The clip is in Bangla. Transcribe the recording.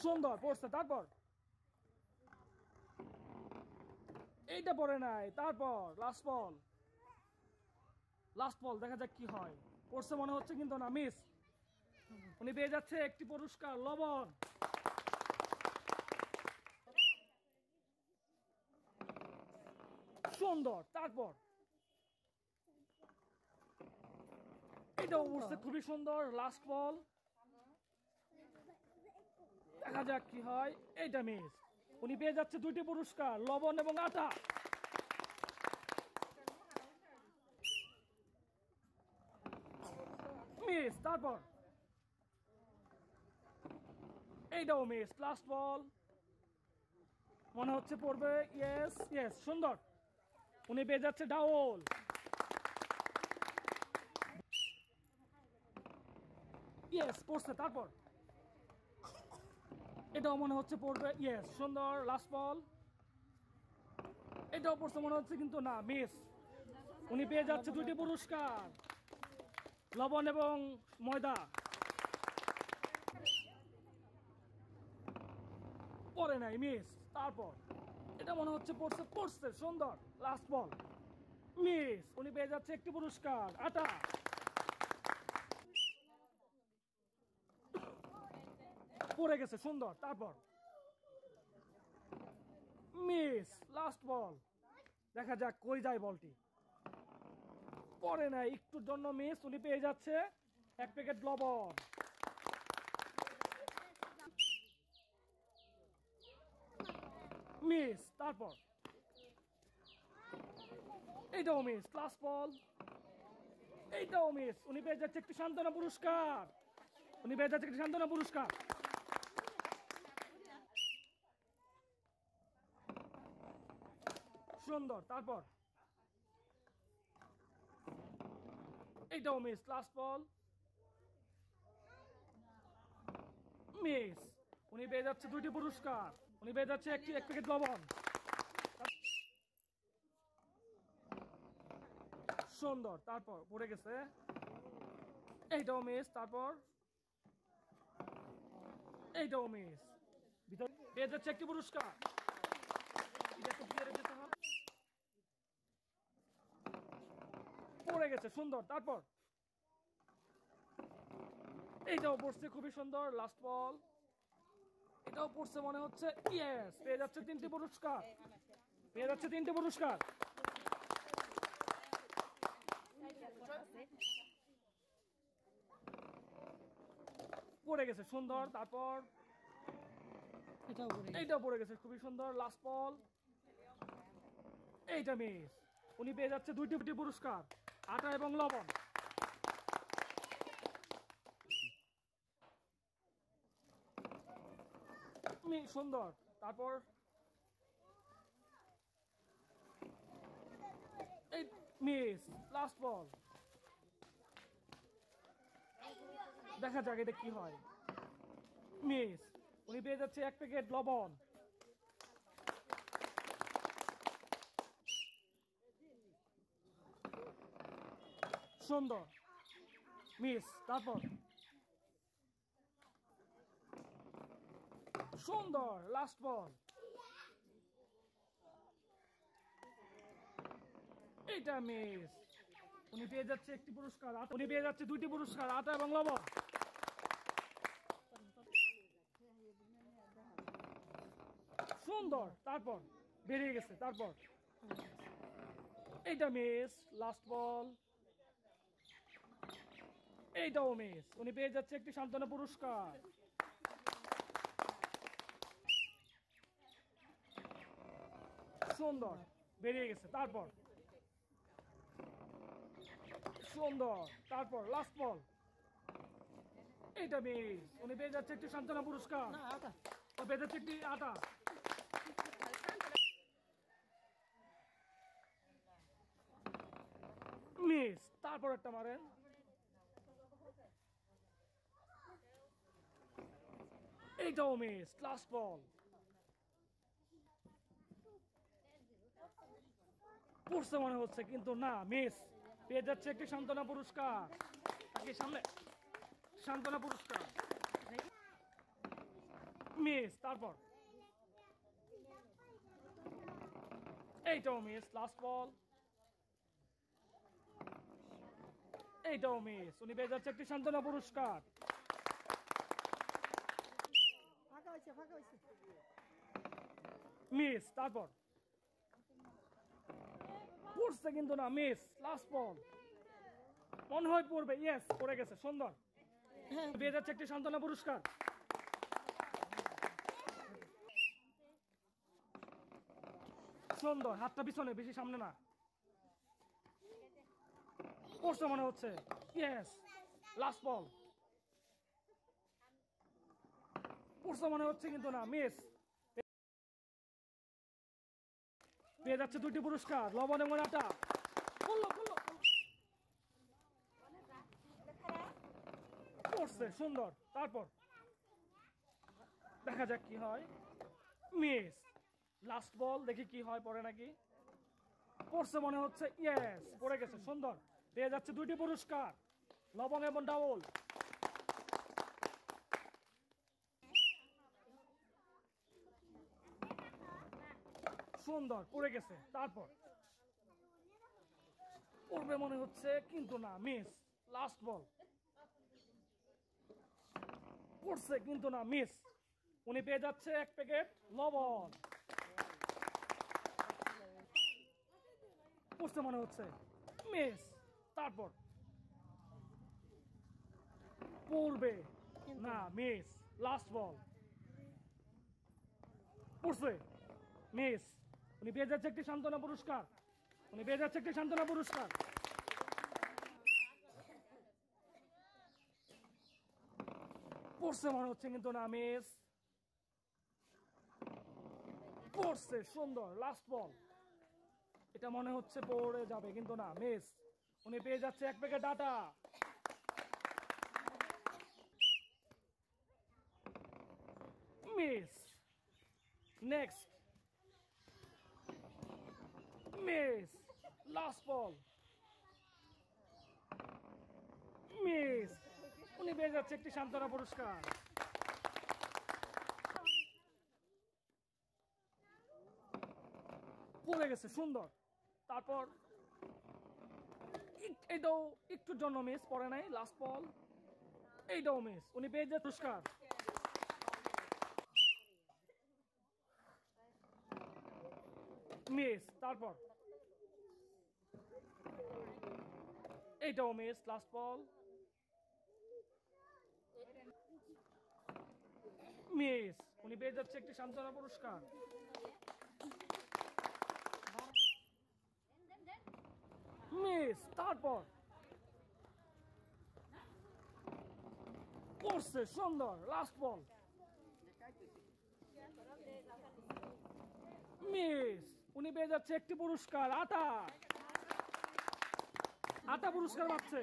সুন্দর পড়ছে, তারপর এইটা পড়ে নাই, তারপর লাস্ট বল দেখা যাক কি হয়। পড়ছে মনে হচ্ছে কিন্তু না, মিস। উনি পেয়ে যাচ্ছে একটি পুরস্কার, লবণ। সুন্দর, তারপর এটাও পড়ছে খুবই সুন্দর, লাস্ট বল দেখা যাক কি হয়। এইটা মিস। উনি পেয়ে যাচ্ছে 2টি পুরস্কার, লবণ এবং আটা। মিস, তারপর এইটাও মিস, লাস্ট বল মনে হচ্ছে পড়বে। ইয়েস, সুন্দর। উনি পেয়ে যাচ্ছে ডাউল। ইয়েস পড়ছে, তারপর এটাও মনে হচ্ছে পড়বে। ইয়েস, সুন্দর, লাস্ট বল। এটাও পড়ছে মনে হচ্ছে কিন্তু না, মিস। উনি পেয়ে যাচ্ছে 2টি পুরস্কার, লবণ এবং ময়দা। পড়ে নাই, মিস। তারপর এটা মনে হচ্ছে পড়ছে সুন্দর, লাস্ট বল মিস। উনি পেয়ে যাচ্ছে একটি পুরস্কার, আটা। পড়ে গেছে, সুন্দর, তারপর মিস, লাস্ট বল দেখা যাক কই যায় বলটি। পড়ে নাই, একটুর জন্য মিস। উনি পেয়ে যাচ্ছে 1 প্যাকেট লবণ। মিস, তারপর এইটাও মিস, লাস্ট বল। এইটাও মিস। উনি পেয়ে যাচ্ছে একটি সান্ত্বনা পুরস্কার। সুন্দর, তারপর এইটাও মিস, লাস্ট বল মিস। উনি পেয়ে যাচ্ছে 2টি পুরস্কার। উনি পেয়ে যাচ্ছে 1 প্যাকেট লবণ। সুন্দর, তারপর পড়ে গেছে। এইটাও মিস, তারপর এইটাও মিস। ভিতর পেয়ে যাচ্ছে একটি পুরস্কার। পড়ে গেছে, সুন্দর, তারপর এইটাও পড়ছে খুবই সুন্দর, লাস্ট বল। এটাও পড়ছে মনে হচ্ছে। ইয়েস, পেয়ে যাচ্ছে 3টি পুরস্কার। পড়ে গেছে, সুন্দর, তারপর এইটাও পড়ে গেছে খুবই সুন্দর, লাস্ট বল। এইটা মিস। উনি পেয়ে যাচ্ছে 2টি পুরস্কার, আটা এবং লবণ। সুন্দর, তারপর এই মিস, লাস্ট বল দেখা যাক এটা কি হয়। মিস। উনি পেয়ে যাচ্ছে 1 প্যাকেট লবণ। সুন্দর, মিস। তারপর সুন্দর, লাস্ট বল। এটা মিস। উনি পেয়ে যাচ্ছে 2টি পুরস্কার, আটা এবং লবণ। সুন্দর, তারপর বেরিয়ে গেছে, তারপর এইটা মিস, লাস্ট বল। এইটাও মিস। উনি পেয়ে যাচ্ছে একটি সান্ত্বনা পুরস্কার। সুন্দর, বেরিয়ে গেছে, তারপর সুন্দর, তারপর লাস্ট বল। এইটা মিস। উনি পেয়ে যাচ্ছে একটি সান্ত্বনা পুরস্কার। পেয়ে যাচ্ছে একটি আটা। মিস, তারপর একটা মারেন। এইটাও মিস, লাস্ট বল। পড়ছে মনে হচ্ছে কিন্তু না, মিস। পেয়ে যাচ্ছে একটি সান্ত্বনা পুরস্কার। সামনে সান্ত্বনা পুরস্কার মিস। তারপর এইটাও মিস। লাস্ট বল, এইটাও মিস। উনি পেয়ে যাচ্ছে একটি সান্ত্বনা পুরস্কার। মিস। তারপর পড়ছে কিন্তু না, মিস। লাস্ট বল, মনে হয় পড়বে, ইয়েস পড়ে গেছে, সুন্দর। পেয়ে যাচ্ছে একটি সান্ত্বনা পুরস্কার। সুন্দর, হাতটা পিছনে, বেশি সামনে না। পড়ছে মনে হচ্ছে, ইয়েস। লাস্ট বল, পড়ছে মনে হচ্ছে কিন্তু না, মিস। পেয়ে যাচ্ছে দুটি পুরস্কার, লবণ এবং আটা। পড়ছে, সুন্দর। তারপর দেখা যাক কি হয়। মিস। লাস্ট বল, দেখি কি হয়, পড়ে নাকি। পড়ছে মনে হচ্ছে, ইয়েস পড়ে গেছে, সুন্দর। পেয়ে যাচ্ছে দুইটি পুরস্কার, লবণ এবং ডাবল। সুন্দর, পড়ে গেছে। তারপর পড়বে মনে হচ্ছে কিন্তু না, মিস। লাস্ট বল, পড়ছে কিন্তু না, মিস। উনি পেয়ে যাচ্ছে এক প্যাকেট লবণ। পড়ছে মনে হচ্ছে, মিস। তারপর পড়বে না, মিস। লাস্ট বল, পড়ছে, মিস। উনি পেয়ে যাচ্ছে একটি সান্ত্বনা পুরস্কার। উনি পেয়ে যাচ্ছে একটি সান্ত্বনা পুরস্কার। পড়ছে মনে হচ্ছে কিন্তু না, মিস। পড়ছে, সুন্দর। লাস্ট বল, এটা মনে হচ্ছে পড়ে যাবে কিন্তু না, মিস। উনি পেয়ে যাচ্ছে এক প্যাকেট আটা। মিস। Next, miss. লাস্ট বল, মিস। উনি পেয়ে যাচ্ছে একটি সান্ত্বনা পুরস্কার। পড়ে গেছে, সুন্দর। তারপর এইটাও একটুর জন্য মিস, পড়ে নাই। লাস্ট বল, এইটাও মিস। উনি পেয়ে যাচ্ছে পুরস্কার। মিস। তারপর এইটাও মিস। লাস্ট বল, মিস। উনি পেয়ে যাচ্ছে একটি সান্ত্বনা পুরস্কার। মিস। তারপর পড়ছে, সুন্দর। লাস্ট বল, মিস। উনি পেয়ে যাচ্ছে একটি পুরস্কার, আটা। আটা পুরস্কার পাচ্ছে।